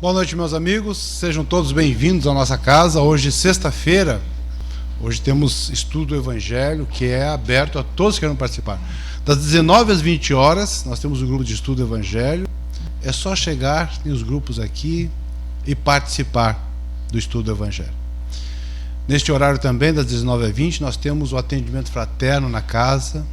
Boa noite, meus amigos, sejam todos bem-vindos à nossa casa. Hoje, sexta-feira, hoje temos estudo do Evangelho, que é aberto a todos que queiram participar. Das 19 às 20 horas, nós temos o grupo de estudo do Evangelho. É só chegar, tem os grupos aqui, e participar do estudo do Evangelho. Neste horário também, das 19 às 20, nós temos o atendimento fraterno na casa,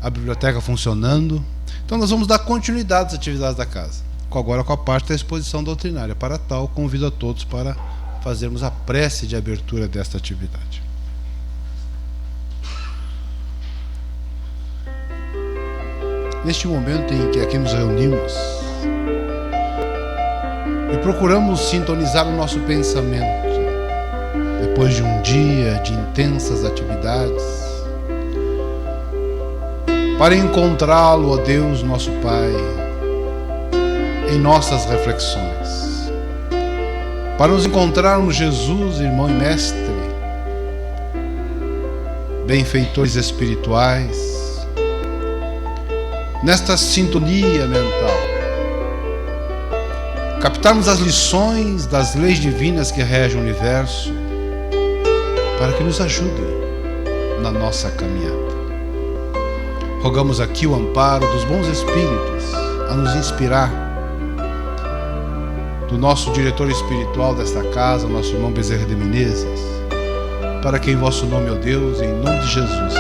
a biblioteca funcionando. Então nós vamos dar continuidade às atividades da casa. Agora com a parte da exposição doutrinária. Para tal, convido a todos para fazermos a prece de abertura desta atividade. Neste momento em que aqui nos reunimos e procuramos sintonizar o nosso pensamento, depois de um dia de intensas atividades, para encontrá-lo, ó Deus, nosso Pai, em nossas reflexões, para nos encontrarmos Jesus, irmão e mestre, benfeitores espirituais, nesta sintonia mental, captarmos as lições das leis divinas que regem o universo, para que nos ajudem na nossa caminhada. Rogamos aqui o amparo dos bons espíritos a nos inspirar, do nosso diretor espiritual desta casa, nosso irmão Bezerra de Menezes, para que em vosso nome, ó Deus, em nome de Jesus,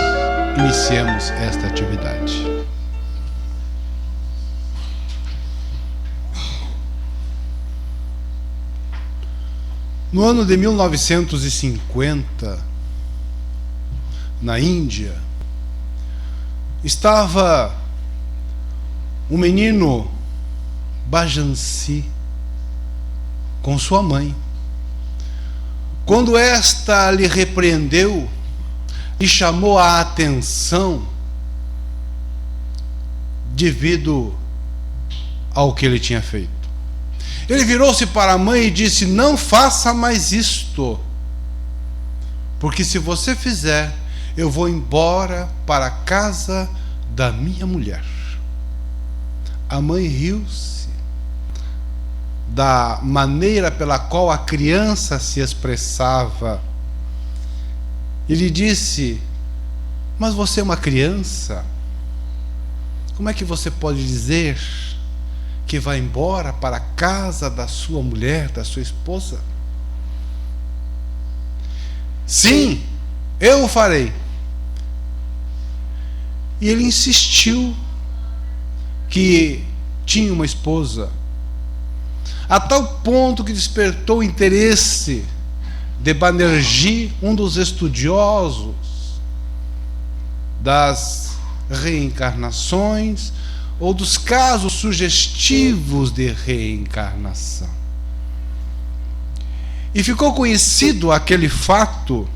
iniciemos esta atividade. No ano de 1950, na Índia, estava o menino Bajansi com sua mãe. Quando esta lhe repreendeu e chamou a atenção devido ao que ele tinha feito, ele virou-se para a mãe e disse: não faça mais isto, porque se você fizer, eu vou embora para a casa da minha mulher. A mãe riu-se da maneira pela qual a criança se expressava e lhe disse: mas você é uma criança, como é que você pode dizer que vai embora para a casa da sua mulher, da sua esposa? Sim, eu o farei. E ele insistiu que tinha uma esposa, a tal ponto que despertou o interesse de Banerjee, um dos estudiosos das reencarnações ou dos casos sugestivos de reencarnação. E ficou conhecido aquele fato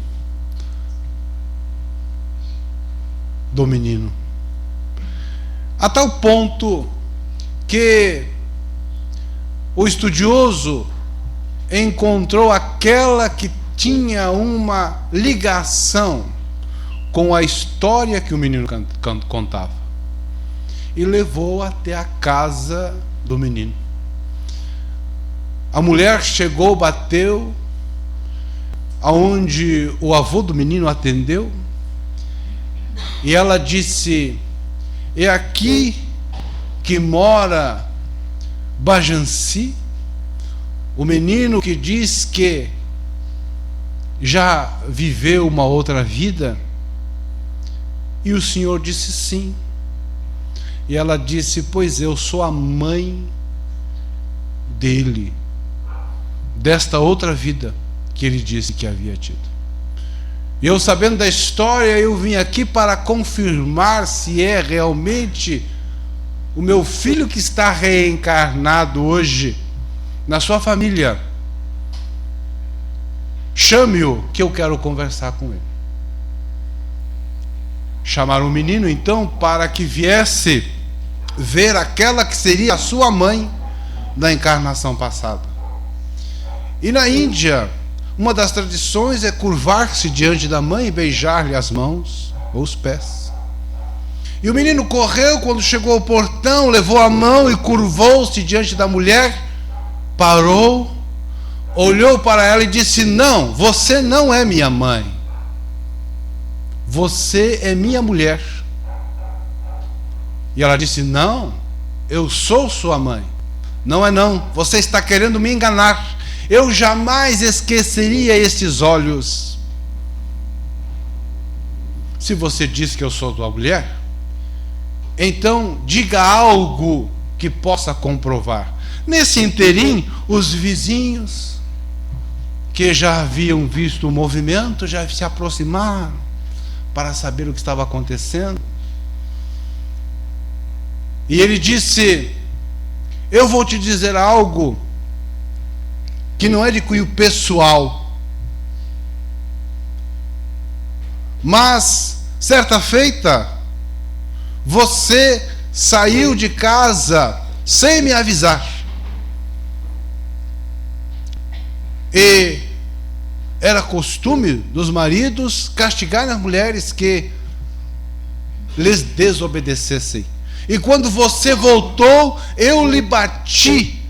do menino, a tal ponto que o estudioso encontrou aquela que tinha uma ligação com a história que o menino contava e levou até a casa do menino. A mulher chegou, bateu, aonde o avô do menino atendeu, e ela disse: é aqui que mora Bajansi, o menino que diz que já viveu uma outra vida? E o senhor disse sim. E ela disse: pois eu sou a mãe dele, desta outra vida que ele disse que havia tido. E eu, sabendo da história, eu vim aqui para confirmar se é realmente o meu filho que está reencarnado hoje na sua família. Chame-o, que eu quero conversar com ele. Chamaram o menino então para que viesse ver aquela que seria a sua mãe da encarnação passada. E na Índia, uma das tradições é curvar-se diante da mãe e beijar-lhe as mãos ou os pés. E o menino correu, quando chegou ao portão, levou a mão e curvou-se diante da mulher, parou, olhou para ela e disse: não, você não é minha mãe, você é minha mulher. E ela disse: não, eu sou sua mãe. Não é não, você está querendo me enganar. Eu jamais esqueceria estes olhos. Se você diz que eu sou tua mulher, então diga algo que possa comprovar. Nesse interim, os vizinhos, que já haviam visto o movimento, já se aproximaram para saber o que estava acontecendo. E ele disse: eu vou te dizer algo que não é de cunho pessoal, mas certa feita você saiu de casa sem me avisar, e era costume dos maridos castigar as mulheres que lhes desobedecessem. E quando você voltou, eu lhe bati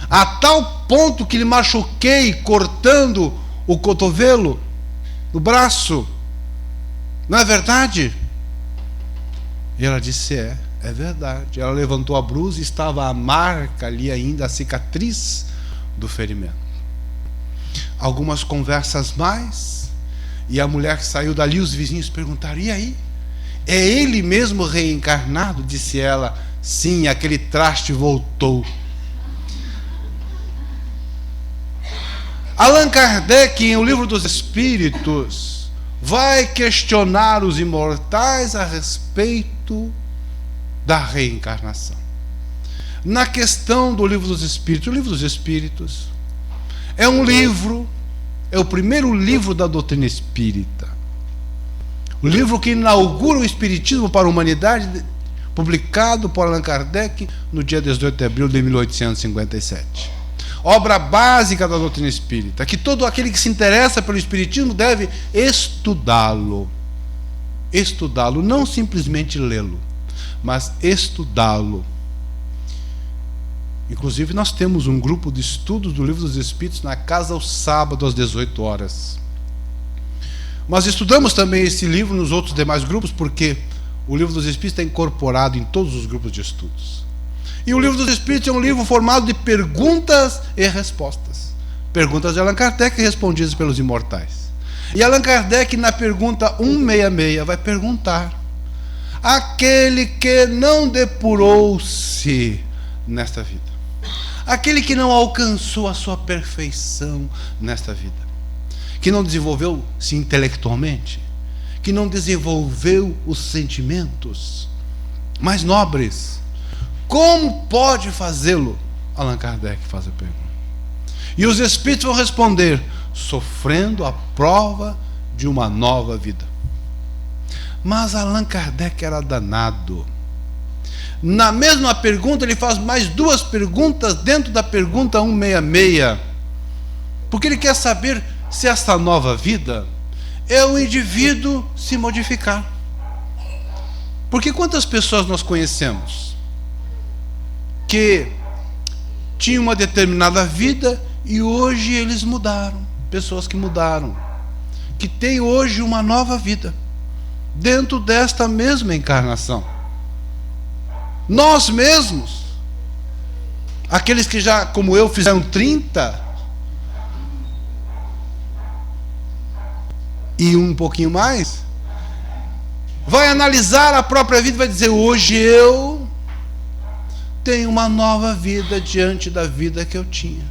a tal ponto que lhe machuquei, cortando o cotovelo, o braço. Não é verdade? E ela disse: é verdade. Ela levantou a blusa e estava a marca ali ainda, a cicatriz do ferimento. Algumas conversas mais, e a mulher saiu dali. Os vizinhos perguntaram: e aí? É ele mesmo reencarnado? Disse ela: sim, aquele traste voltou. Allan Kardec, em O Livro dos Espíritos, vai questionar os imortais a respeito da reencarnação. Na questão do Livro dos Espíritos, o Livro dos Espíritos é um livro, é o primeiro livro da doutrina espírita. O livro que inaugura o Espiritismo para a humanidade, publicado por Allan Kardec no dia 18 de abril de 1857. Obra básica da doutrina espírita, que todo aquele que se interessa pelo Espiritismo deve estudá-lo. Estudá-lo, não simplesmente lê-lo, mas estudá-lo. Inclusive, nós temos um grupo de estudos do Livro dos Espíritos na casa aos sábados às 18 horas. Mas estudamos também esse livro nos outros demais grupos, porque o Livro dos Espíritos está incorporado em todos os grupos de estudos. E o Livro dos Espíritos é um livro formado de perguntas e respostas. Perguntas de Allan Kardec respondidas pelos imortais. E Allan Kardec, na pergunta 166, vai perguntar: aquele que não depurou-se nesta vida, aquele que não alcançou a sua perfeição nesta vida, que não desenvolveu-se intelectualmente, que não desenvolveu os sentimentos mais nobres, como pode fazê-lo? Allan Kardec faz a pergunta. E os espíritos vão responder: sofrendo a prova de uma nova vida. Mas Allan Kardec era danado. Na mesma pergunta, ele faz mais duas perguntas dentro da pergunta 166, porque ele quer saber se esta nova vida é o indivíduo se modificar. Porque quantas pessoas nós conhecemos que tinham uma determinada vida e hoje eles mudaram? Pessoas que mudaram, que têm hoje uma nova vida dentro desta mesma encarnação. Nós mesmos, aqueles que já, como eu, fizeram 30 e um pouquinho mais, vai analisar a própria vida e vai dizer: hoje eu tenho uma nova vida diante da vida que eu tinha.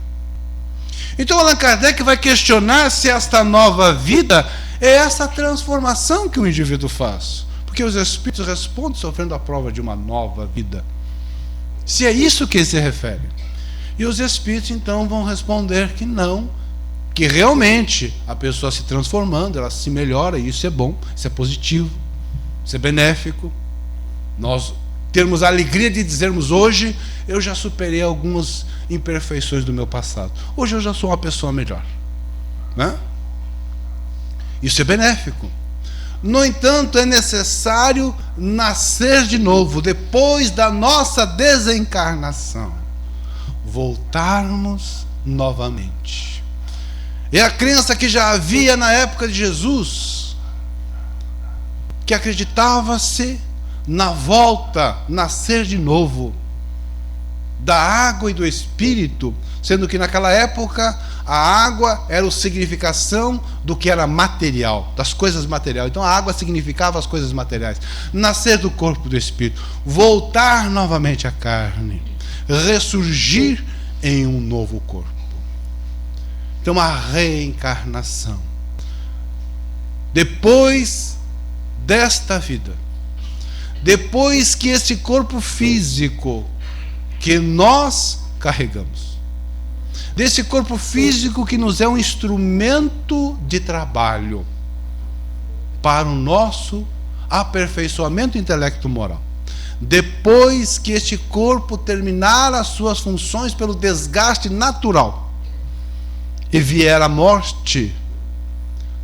Então Allan Kardec vai questionar se esta nova vida é essa transformação que o indivíduo faz, porque os espíritos respondem sofrendo a prova de uma nova vida, se é isso que se refere. E os espíritos então vão responder que não, que realmente a pessoa se transformando, ela se melhora, e isso é bom, isso é positivo, isso é benéfico. Nós termos a alegria de dizermos: hoje eu já superei algumas imperfeições do meu passado, hoje eu já sou uma pessoa melhor, né? Isso é benéfico. No entanto, é necessário nascer de novo, depois da nossa desencarnação, voltarmos novamente. É a crença que já havia na época de Jesus, que acreditava-se na volta, nascer de novo, da água e do Espírito, sendo que naquela época a água era a significação do que era material, das coisas materiais. Então a água significava as coisas materiais. Nascer do corpo do Espírito, voltar novamente à carne, ressurgir em um novo corpo. Então a reencarnação. Depois desta vida, depois que este corpo físico que nós carregamos, desse corpo físico que nos é um instrumento de trabalho para o nosso aperfeiçoamento intelecto-moral, depois que este corpo terminar as suas funções pelo desgaste natural e vier a morte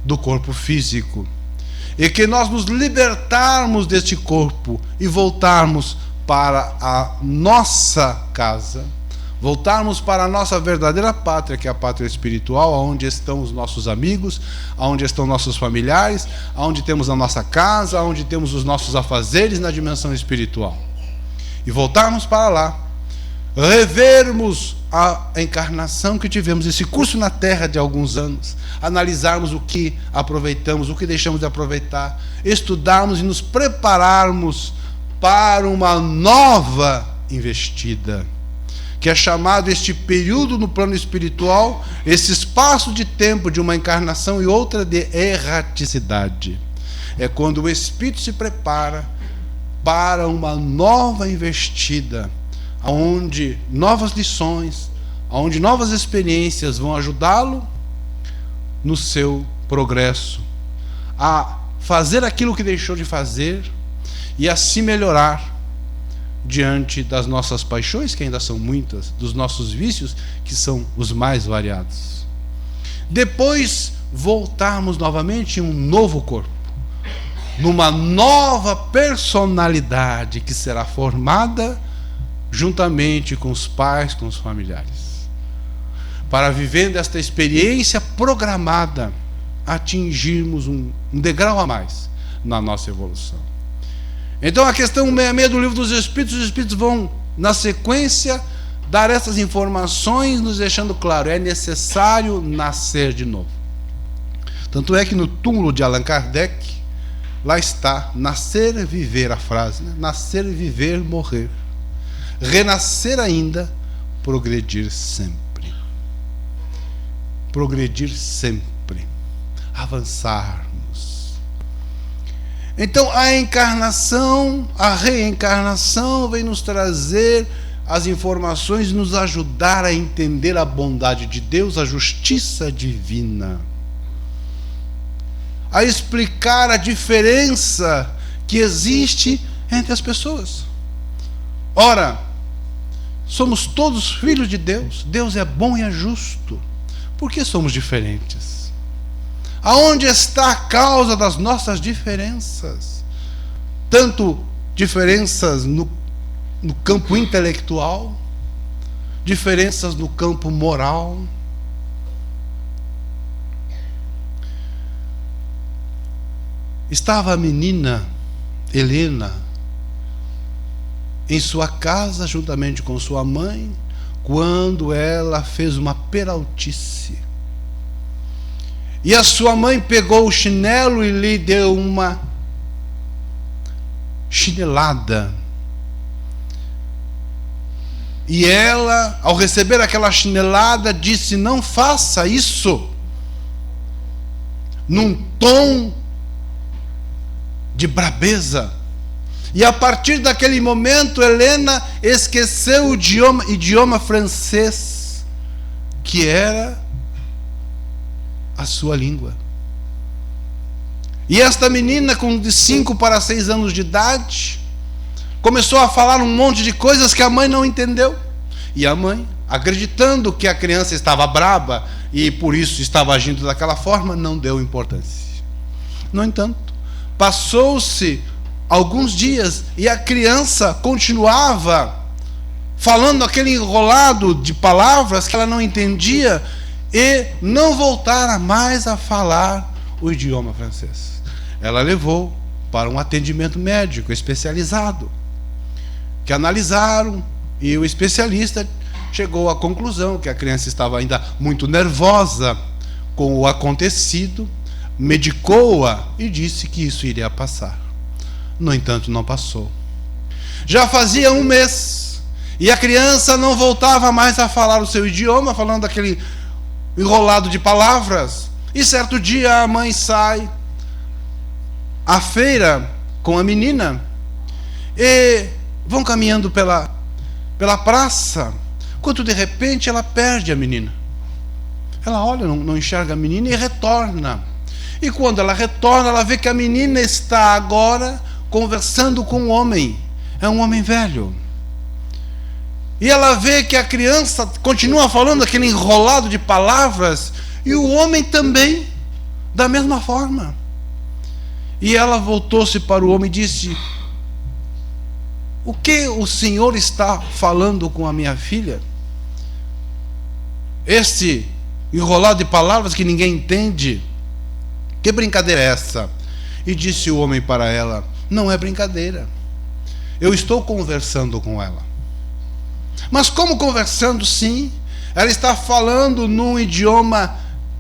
do corpo físico, e que nós nos libertarmos deste corpo e voltarmos para a nossa casa, voltarmos para a nossa verdadeira pátria, que é a pátria espiritual, onde estão os nossos amigos, onde estão nossos familiares, onde temos a nossa casa, onde temos os nossos afazeres na dimensão espiritual. E voltarmos para lá, revermos a encarnação que tivemos, esse curso na Terra de alguns anos, analisarmos o que aproveitamos, o que deixamos de aproveitar, estudarmos e nos prepararmos para uma nova investida, que é chamado este período no plano espiritual, esse espaço de tempo de uma encarnação e outra de erraticidade. É quando o espírito se prepara para uma nova investida, onde novas lições, onde novas experiências vão ajudá-lo no seu progresso, a fazer aquilo que deixou de fazer e a se melhorar diante das nossas paixões, que ainda são muitas, dos nossos vícios, que são os mais variados. Depois voltarmos novamente em um novo corpo, numa nova personalidade que será formada juntamente com os pais, com os familiares, para, vivendo esta experiência programada, atingirmos um degrau a mais na nossa evolução. Então a questão 66 do Livro dos Espíritos, os Espíritos vão, na sequência, dar essas informações, nos deixando claro, é necessário nascer de novo. Tanto é que no túmulo de Allan Kardec, lá está, nascer, viver, a frase, né? Nascer, viver, morrer. Renascer ainda, progredir sempre. Progredir sempre. Avançarmos. Então a encarnação, a reencarnação vem nos trazer as informações e nos ajudar a entender a bondade de Deus, a justiça divina. A explicar a diferença que existe entre as pessoas. Ora, somos todos filhos de Deus, Deus é bom e é justo. Por que somos diferentes? Aonde está a causa das nossas diferenças? Tanto diferenças no campo intelectual, diferenças no campo moral. Estava a menina Helena em sua casa, juntamente com sua mãe, quando ela fez uma peraltice. E a sua mãe pegou o chinelo e lhe deu uma chinelada. E ela, ao receber aquela chinelada, disse: não faça isso, num tom de brabeza. E a partir daquele momento, Helena esqueceu o idioma francês, que era a sua língua. E esta menina, com de 5 para 6 anos de idade, começou a falar um monte de coisas que a mãe não entendeu. E a mãe, acreditando que a criança estava braba e por isso estava agindo daquela forma, não deu importância. No entanto, Passou-se alguns dias e a criança continuava falando aquele enrolado de palavras que ela não entendia e não voltara mais a falar o idioma francês. Ela levou para um atendimento médico especializado, que analisaram, e o especialista chegou à conclusão que a criança estava ainda muito nervosa com o acontecido, medicou-a e disse que isso iria passar. No entanto, não passou. Já fazia um mês e a criança não voltava mais a falar o seu idioma, falando aquele enrolado de palavras. E certo dia a mãe sai à feira com a menina e vão caminhando pela praça, quando de repente ela perde a menina. Ela olha, não enxerga a menina e retorna. E quando ela retorna, ela vê que a menina está agora conversando com um homem. É um homem velho. E ela vê que a criança continua falando aquele enrolado de palavras e o homem também, da mesma forma. E ela voltou-se para o homem e disse: o que o senhor está falando com a minha filha? Este enrolado de palavras que ninguém entende. Que brincadeira é essa? E disse o homem para ela: não é brincadeira. Eu estou conversando com ela. Mas como conversando? Sim, ela está falando num idioma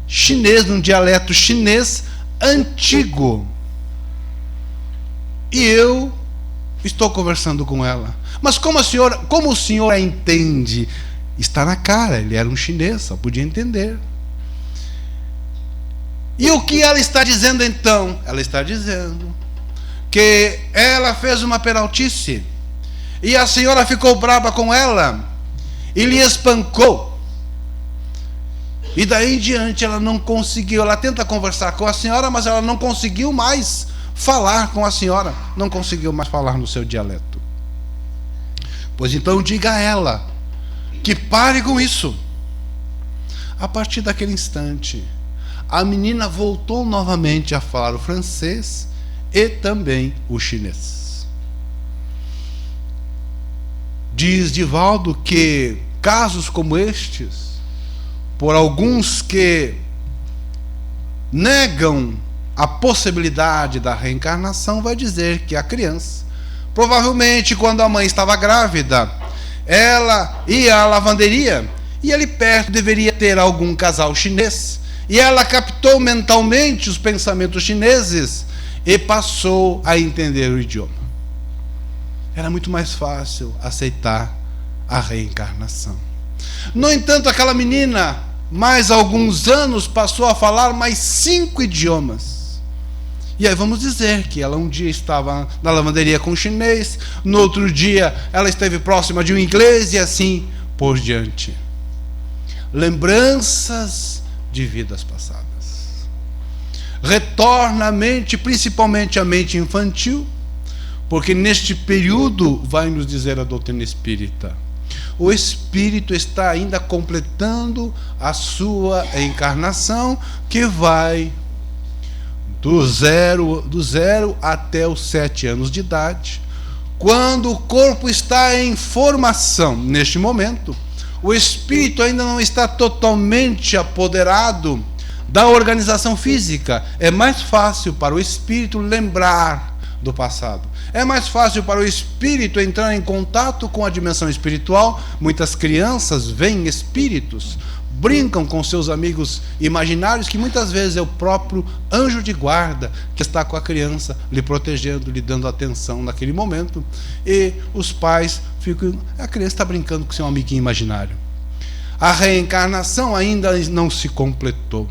chinês, num dialeto chinês antigo. E eu estou conversando com ela. Mas como o senhor a entende? Está na cara, ele era um chinês, só podia entender. E o que ela está dizendo então? Ela está dizendo que ela fez uma peraltice e a senhora ficou brava com ela e lhe espancou. E daí em diante ela não conseguiu. Ela tenta conversar com a senhora, mas ela não conseguiu mais falar com a senhora. Não conseguiu mais falar no seu dialeto. Pois então diga a ela que pare com isso. A partir daquele instante, a menina voltou novamente a falar o francês e também o chinês. Diz Divaldo que casos como estes, por alguns que negam a possibilidade da reencarnação, vai dizer que a criança, provavelmente quando a mãe estava grávida, ela ia à lavanderia e ali perto deveria ter algum casal chinês, e ela captou mentalmente os pensamentos chineses e passou a entender o idioma. Era muito mais fácil aceitar a reencarnação. No entanto, aquela menina, mais alguns anos, passou a falar mais 5 idiomas. E aí vamos dizer que ela um dia estava na lavanderia com um chinês, no outro dia ela esteve próxima de um inglês e assim por diante. Lembranças de vidas passadas. Retorna a mente, principalmente a mente infantil, porque neste período, vai nos dizer a doutrina espírita, o espírito está ainda completando a sua encarnação, que vai do zero até os 7 anos de idade, quando o corpo está em formação. Neste momento, o espírito ainda não está totalmente apoderado da organização física. É mais fácil para o espírito lembrar do passado. É mais fácil para o espírito entrar em contato com a dimensão espiritual. Muitas crianças veem espíritos, brincam com seus amigos imaginários, que muitas vezes é o próprio anjo de guarda que está com a criança, lhe protegendo, lhe dando atenção naquele momento. E os pais ficam... a criança está brincando com seu amiguinho imaginário. A reencarnação ainda não se completou.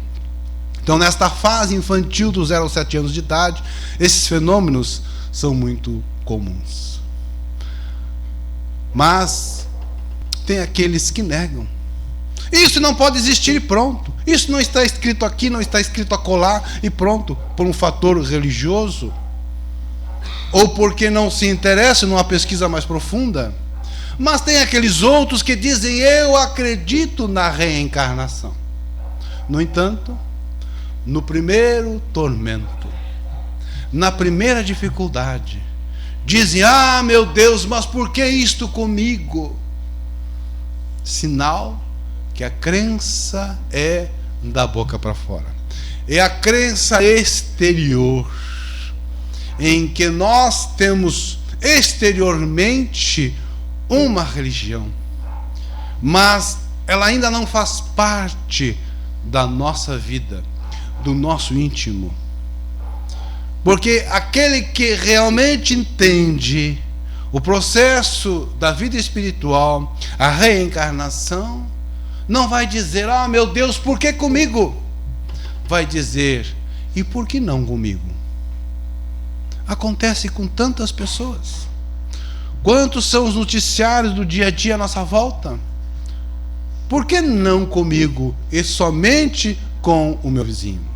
Então, nesta fase infantil dos 0 aos 7 anos de idade, esses fenômenos são muito comuns. Mas tem aqueles que negam. Isso não pode existir e pronto. Isso não está escrito aqui, não está escrito acolá e pronto. Por um fator religioso, ou porque não se interessa numa pesquisa mais profunda. Mas tem aqueles outros que dizem: eu acredito na reencarnação. No entanto, no primeiro tormento, na primeira dificuldade, dizem: ah, meu Deus, mas por que isto comigo? Sinal que a crença é da boca para fora. É a crença exterior, em que nós temos exteriormente uma religião, mas ela ainda não faz parte da nossa vida, do nosso íntimo. Porque aquele que realmente entende o processo da vida espiritual, a reencarnação, não vai dizer: ah, meu Deus, por que comigo? Vai dizer: e por que não comigo? Acontece com tantas pessoas. Quantos são os noticiários do dia a dia à nossa volta? Por que não comigo e somente com o meu vizinho?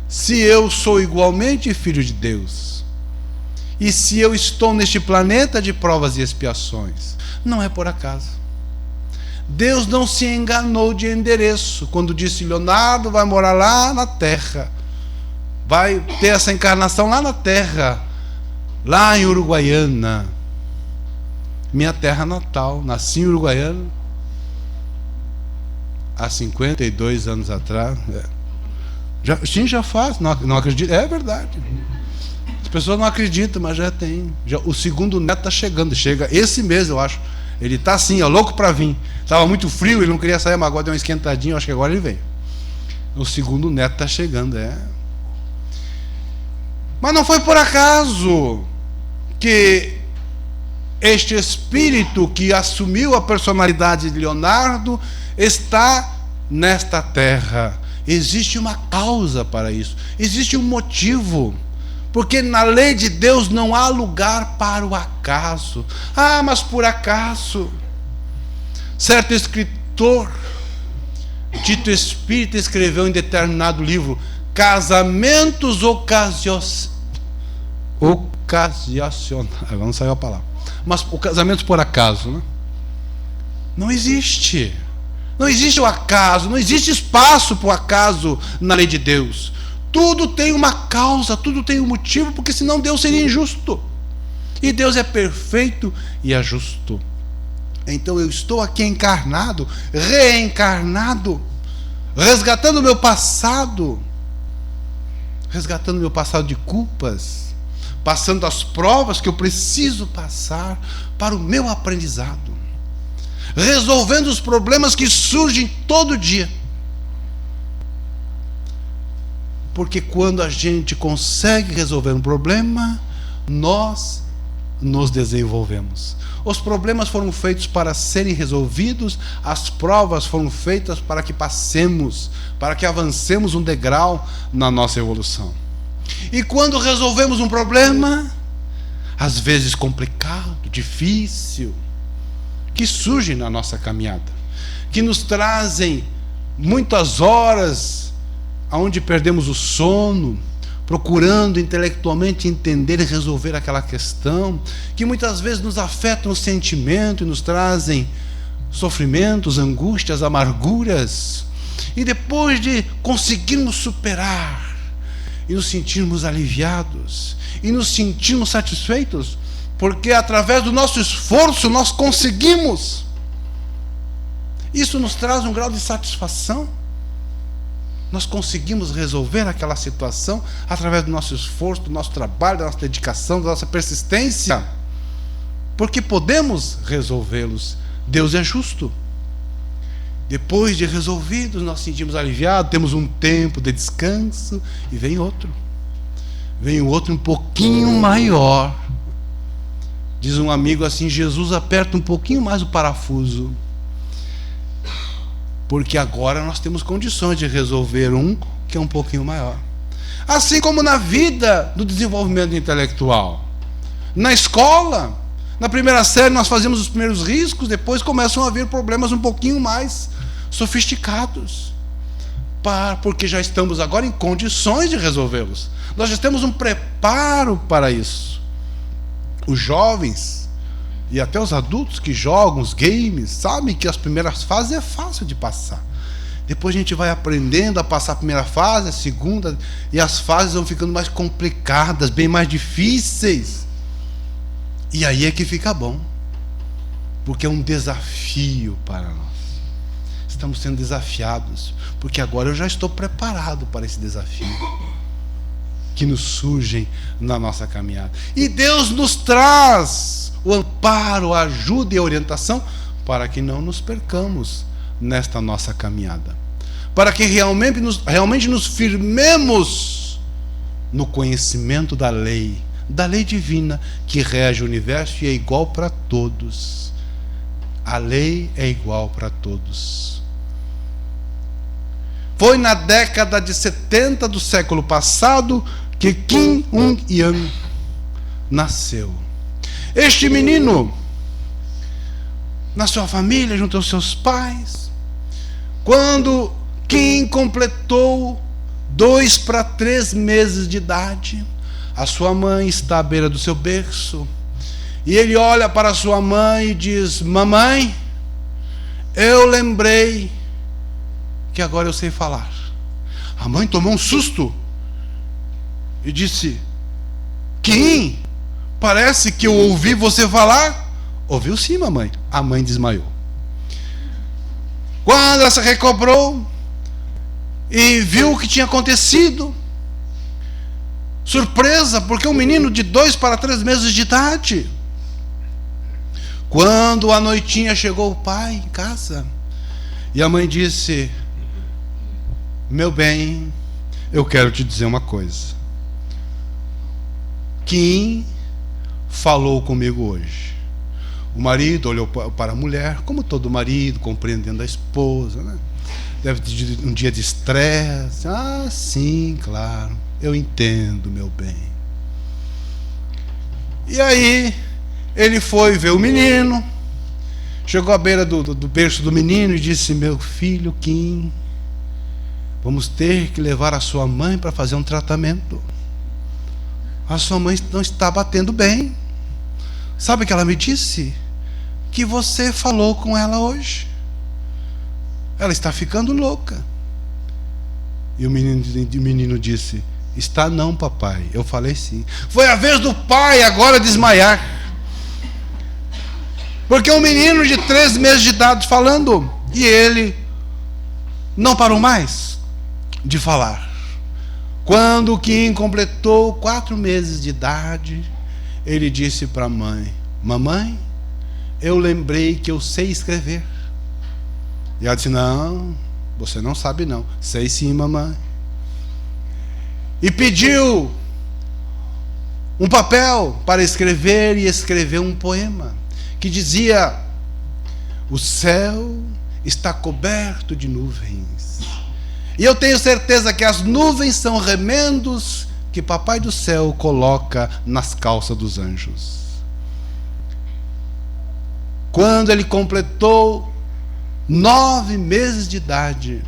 Se eu sou igualmente filho de Deus, e se eu estou neste planeta de provas e expiações, não é por acaso. Deus não se enganou de endereço quando disse: Leonardo vai morar lá na terra, vai ter essa encarnação lá na terra, lá em Uruguaiana, minha terra natal. Nasci em Uruguaiana há 52 anos atrás. Já faz, não acredito, é verdade. As pessoas não acreditam, mas já tem. O segundo neto está chegando, chega esse mês, eu acho. Ele está assim, louco para vir. Estava muito frio, ele não queria sair, mas agora deu uma esquentadinha, acho que agora ele vem. O segundo neto está chegando, Mas não foi por acaso que este espírito que assumiu a personalidade de Leonardo está nesta terra. Existe uma causa para isso, existe um motivo, porque na lei de Deus não há lugar para o acaso. Ah, mas por acaso? Certo escritor, dito espírita, escreveu em determinado livro: casamentos ocasisionais. Agora não saiu a palavra. Mas o casamento por acaso, né? Não existe. Não existe o acaso, não existe espaço para o acaso na lei de Deus. Tudo tem uma causa, tudo tem um motivo, porque senão Deus seria injusto. E Deus é perfeito e é justo. Então eu estou aqui encarnado, reencarnado, resgatando o meu passado, de culpas, passando as provas que eu preciso passar para o meu aprendizado, resolvendo os problemas que surgem todo dia. Porque quando a gente consegue resolver um problema, nós nos desenvolvemos. Os problemas foram feitos para serem resolvidos, as provas foram feitas para que passemos, para que avancemos um degrau na nossa evolução. E quando resolvemos um problema, às vezes complicado, difícil, que surgem na nossa caminhada, que nos trazem muitas horas onde perdemos o sono, procurando intelectualmente entender e resolver aquela questão, que muitas vezes nos afetam o sentimento e nos trazem sofrimentos, angústias, amarguras, e depois de conseguirmos superar e nos sentirmos aliviados e nos sentirmos satisfeitos, porque através do nosso esforço nós conseguimos. Isso nos traz um grau de satisfação. Nós conseguimos resolver aquela situação através do nosso esforço, do nosso trabalho, da nossa dedicação, da nossa persistência, porque podemos resolvê-los. Deus é justo. Depois de resolvidos, nós sentimos aliviados, temos um tempo de descanso, e vem outro. Vem o outro um pouquinho maior. Diz um amigo assim: Jesus aperta um pouquinho mais o parafuso, porque agora nós temos condições de resolver um que é um pouquinho maior. Assim como na vida do desenvolvimento intelectual. Na escola, na primeira série nós fazemos os primeiros riscos, depois começam a haver problemas um pouquinho mais sofisticados, porque já estamos agora em condições de resolvê-los. Nós já temos um preparo para isso. Os jovens e até os adultos que jogam os games sabem que as primeiras fases é fácil de passar. Depois a gente vai aprendendo a passar a primeira fase, a segunda, e as fases vão ficando mais complicadas, bem mais difíceis. E aí é que fica bom, porque é um desafio para nós. Estamos sendo desafiados, porque agora eu já estou preparado para esse desafio que nos surgem na nossa caminhada. E Deus nos traz o amparo, a ajuda e a orientação para que não nos percamos nesta nossa caminhada, para que realmente nos firmemos no conhecimento da lei divina que rege o universo e é igual para todos. A lei é igual para todos. Foi na década de 70 do século passado que Kim Un-Yang nasceu. Este menino, na sua família, junto aos seus pais, quando Kim completou 2 para 3 meses de idade, a sua mãe está à beira do seu berço, e ele olha para sua mãe e diz: mamãe, eu lembrei que agora eu sei falar. A mãe tomou um susto e disse: Kim, parece que eu ouvi você falar. Ouviu sim, mamãe. A mãe desmaiou. Quando ela se recobrou e viu o que tinha acontecido, surpresa, porque um menino de 2 para 3 meses de idade. Quando a noitinha chegou o pai em casa, e a mãe disse: meu bem, eu quero te dizer uma coisa. Kim falou comigo hoje. O marido olhou para a mulher, como todo marido, compreendendo a esposa, né? Deve ter um dia de estresse. Ah, sim, claro, eu entendo, meu bem. E aí ele foi ver o menino, chegou à beira do berço do menino e disse: meu filho Kim, vamos ter que levar a sua mãe para fazer um tratamento. A sua mãe não está batendo bem. Sabe o que ela me disse? Que você falou com ela hoje. Ela está ficando louca. E o menino disse: está não, papai, eu falei sim. Foi a vez do pai agora desmaiar, porque um menino de 3 meses de idade falando, e ele não parou mais de falar. Quando Kim completou 4 meses de idade, ele disse para a mãe: mamãe, eu lembrei que eu sei escrever. E ela disse: não, você não sabe não. Sei sim, mamãe. E pediu um papel para escrever, e escreveu um poema que dizia: o céu está coberto de nuvens, e eu tenho certeza que as nuvens são remendos que Papai do Céu coloca nas calças dos anjos. Quando ele completou 9 meses de idade,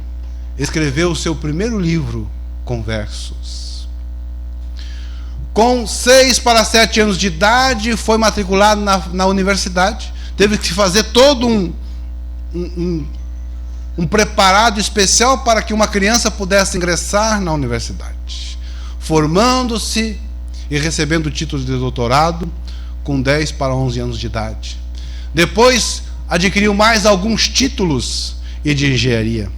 escreveu o seu primeiro livro com versos. Com 6 para 7 anos de idade, foi matriculado na universidade. Teve que fazer todo um preparado especial para que uma criança pudesse ingressar na universidade, formando-se e recebendo o título de doutorado com 10 para 11 anos de idade. Depois adquiriu mais alguns títulos e de engenharia.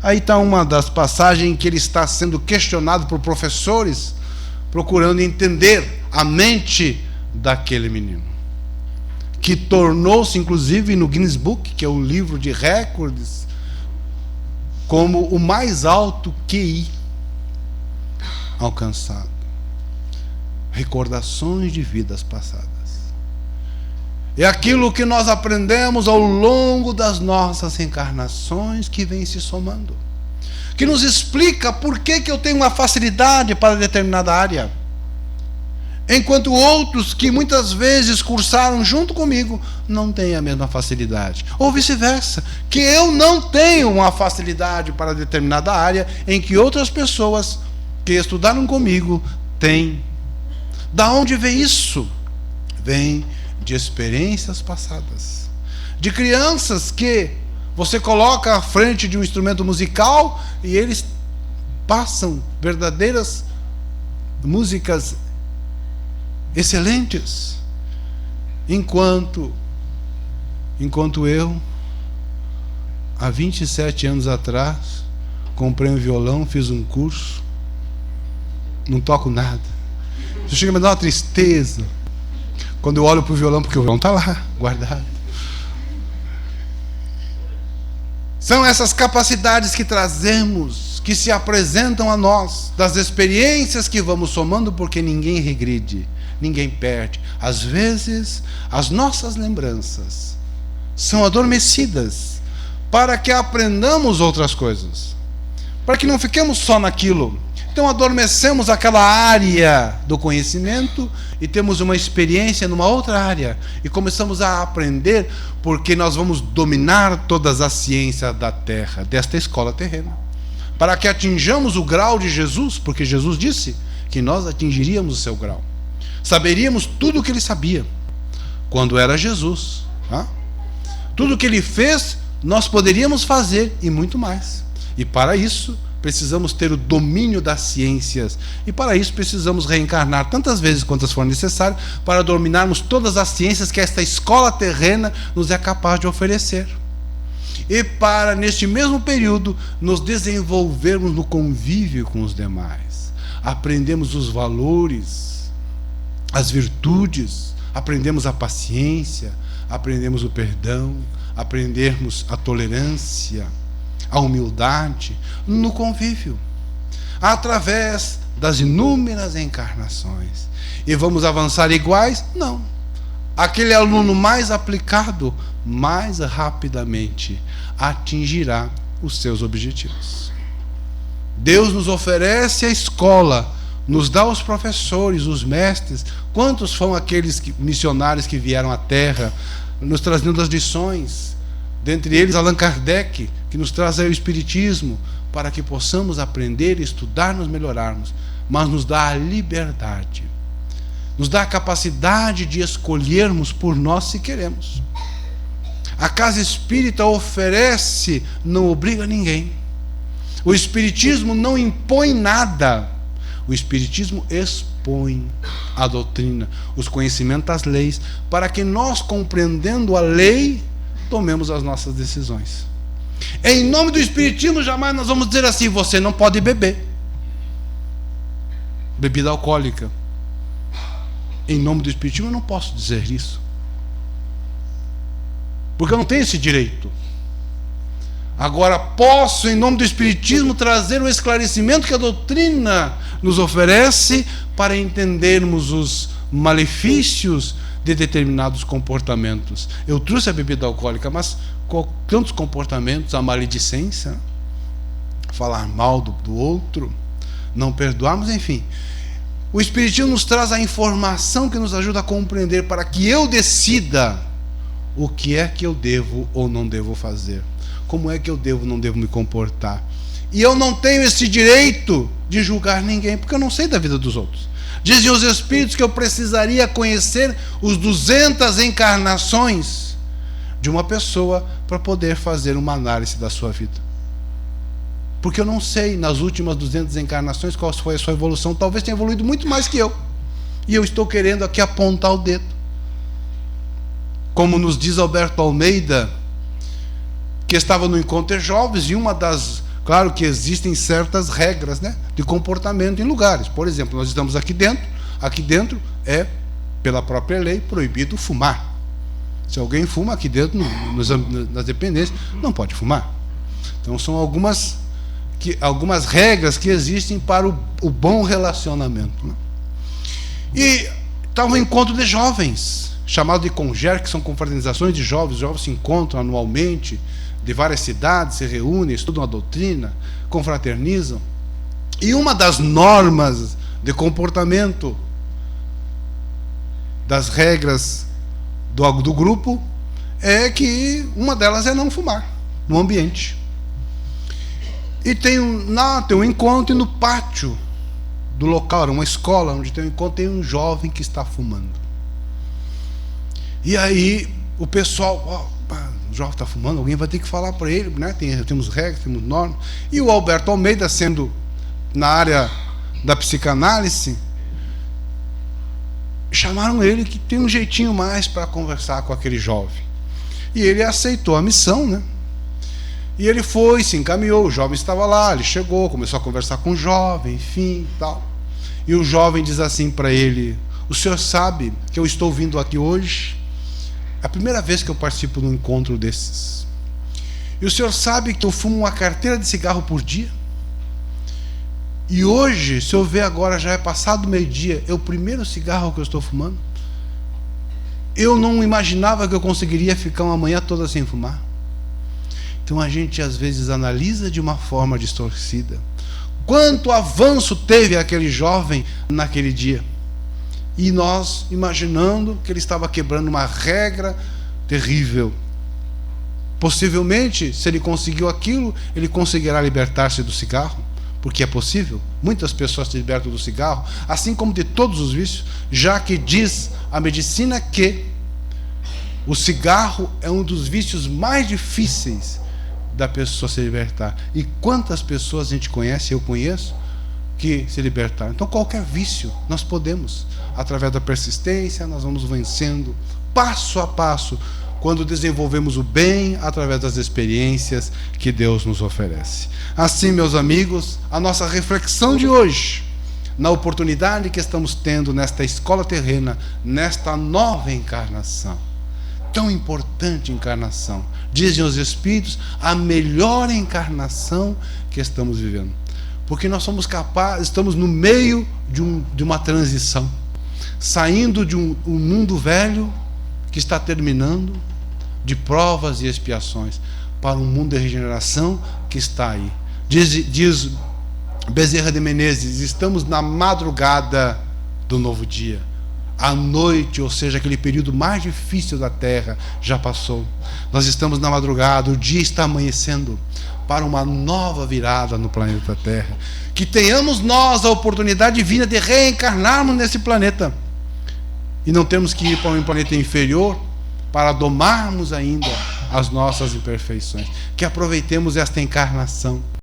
Aí está uma das passagens em que ele está sendo questionado por professores, procurando entender a mente daquele menino, que tornou-se inclusive no Guinness Book, que é o livro de recordes, como o mais alto QI alcançado. Recordações de vidas passadas. É aquilo que nós aprendemos ao longo das nossas encarnações que vem se somando, que nos explica por que eu tenho uma facilidade para determinada área, enquanto outros que muitas vezes cursaram junto comigo não têm a mesma facilidade, ou vice-versa, que eu não tenho uma facilidade para determinada área em que outras pessoas que estudaram comigo têm. Da onde vem isso? Vem de experiências passadas, de crianças que Você coloca à frente de um instrumento musical e eles passam verdadeiras músicas excelentes. Enquanto eu, há 27 anos atrás, comprei um violão, fiz um curso, não toco nada. Isso chega a me dar uma tristeza quando eu olho para o violão, porque o violão está lá, guardado. São essas capacidades que trazemos, que se apresentam a nós, das experiências que vamos somando, porque ninguém regride, ninguém perde. Às vezes, as nossas lembranças são adormecidas para que aprendamos outras coisas, para que não fiquemos só naquilo. Então adormecemos aquela área do conhecimento e temos uma experiência numa outra área e começamos a aprender, porque nós vamos dominar todas as ciências da terra, desta escola terrena, para que atinjamos o grau de Jesus, porque Jesus disse que nós atingiríamos o seu grau. Saberíamos tudo o que ele sabia quando era Jesus. Tudo o que ele fez, nós poderíamos fazer e muito mais. E para isso precisamos ter o domínio das ciências. E para isso precisamos reencarnar tantas vezes quantas for necessário para dominarmos todas as ciências que esta escola terrena nos é capaz de oferecer. E para, neste mesmo período, nos desenvolvermos no convívio com os demais. Aprendemos os valores, as virtudes, aprendemos a paciência, aprendemos o perdão, aprendemos a tolerância, a humildade no convívio, através das inúmeras encarnações. E vamos avançar iguais? Não. Aquele aluno mais aplicado, mais rapidamente atingirá os seus objetivos. Deus nos oferece a escola, nos dá os professores, os mestres. Quantos foram aqueles missionários que vieram à Terra, nos trazendo as lições? Dentre eles, Allan Kardec, que nos traz aí o Espiritismo, para que possamos aprender, estudar, nos melhorarmos, mas nos dá a liberdade, nos dá a capacidade de escolhermos por nós se queremos. A casa espírita oferece, não obriga ninguém. O Espiritismo não impõe nada. O Espiritismo expõe a doutrina, os conhecimentos das leis, para que nós, compreendendo a lei, tomemos as nossas decisões. Em nome do Espiritismo, jamais nós vamos dizer assim: você não pode beber bebida alcoólica. Em nome do Espiritismo eu não posso dizer isso, porque eu não tenho esse direito. Agora posso, em nome do Espiritismo, trazer o esclarecimento que a doutrina nos oferece para entendermos os malefícios de determinados comportamentos. Eu trouxe a bebida alcoólica, mas tantos comportamentos, a maledicência, falar mal do outro, não perdoarmos, enfim. O Espiritismo nos traz a informação que nos ajuda a compreender, para que eu decida o que é que eu devo ou não devo fazer, como é que eu devo ou não devo me comportar. E eu não tenho esse direito de julgar ninguém, porque eu não sei da vida dos outros. Dizem os Espíritos que eu precisaria conhecer os 200 encarnações de uma pessoa para poder fazer uma análise da sua vida. Porque eu não sei, nas últimas 200 encarnações, qual foi a sua evolução. Talvez tenha evoluído muito mais que eu. E eu estou querendo aqui apontar o dedo. Como nos diz Alberto Almeida, que estava no Encontro de Jovens, e uma das... Claro que existem certas regras, né, de comportamento em lugares. Por exemplo, nós estamos aqui dentro é, pela própria lei, proibido fumar. Se alguém fuma aqui dentro, nas dependências, não pode fumar. Então são algumas regras que existem para o bom relacionamento, né? E estava um encontro de jovens, chamado de Conjer, que são confraternizações de jovens. Os jovens se encontram anualmente, de várias cidades, se reúnem, estudam a doutrina, confraternizam. E uma das normas de comportamento, das regras do grupo, é que uma delas é não fumar no ambiente. E tem um encontro, e no pátio do local, uma escola onde tem um encontro, tem um jovem que está fumando. E aí o pessoal, o jovem está fumando, alguém vai ter que falar para ele, né? Temos regras, temos normas. E o Alberto Almeida, sendo na área da psicanálise, chamaram ele que tem um jeitinho mais para conversar com aquele jovem. E ele aceitou a missão, né? E ele foi, se encaminhou, o jovem estava lá, ele chegou, começou a conversar com o jovem, enfim, tal. E o jovem diz assim para ele: o senhor sabe que eu estou vindo aqui hoje? É a primeira vez que eu participo de um encontro desses. E o senhor sabe que eu fumo uma carteira de cigarro por dia? E hoje, se eu ver agora, já é passado meio-dia, é o primeiro cigarro que eu estou fumando. Eu não imaginava que eu conseguiria ficar uma manhã toda sem fumar. Então a gente às vezes analisa de uma forma distorcida. Quanto avanço teve aquele jovem naquele dia? E nós imaginando que ele estava quebrando uma regra terrível. Possivelmente, se ele conseguiu aquilo, ele conseguirá libertar-se do cigarro, porque é possível. Muitas pessoas se libertam do cigarro, assim como de todos os vícios, já que diz a medicina que o cigarro é um dos vícios mais difíceis da pessoa se libertar. E quantas pessoas a gente conhece, eu conheço, que se libertaram. Então qualquer vício nós podemos, através da persistência, nós vamos vencendo passo a passo, quando desenvolvemos o bem através das experiências que Deus nos oferece. Assim, meus amigos, a nossa reflexão de hoje, na oportunidade que estamos tendo nesta escola terrena, nesta nova encarnação, tão importante encarnação, dizem os Espíritos, a melhor encarnação que estamos vivendo. Porque nós somos capazes, estamos no meio de uma transição, saindo de um mundo velho que está terminando, de provas e expiações, para um mundo de regeneração que está aí. Diz Bezerra de Menezes, estamos na madrugada do novo dia. A noite, ou seja, aquele período mais difícil da Terra, já passou. Nós estamos na madrugada, o dia está amanhecendo para uma nova virada no planeta Terra. Que tenhamos nós a oportunidade divina de reencarnarmos nesse planeta. E não temos que ir para um planeta inferior para domarmos ainda as nossas imperfeições. Que aproveitemos esta encarnação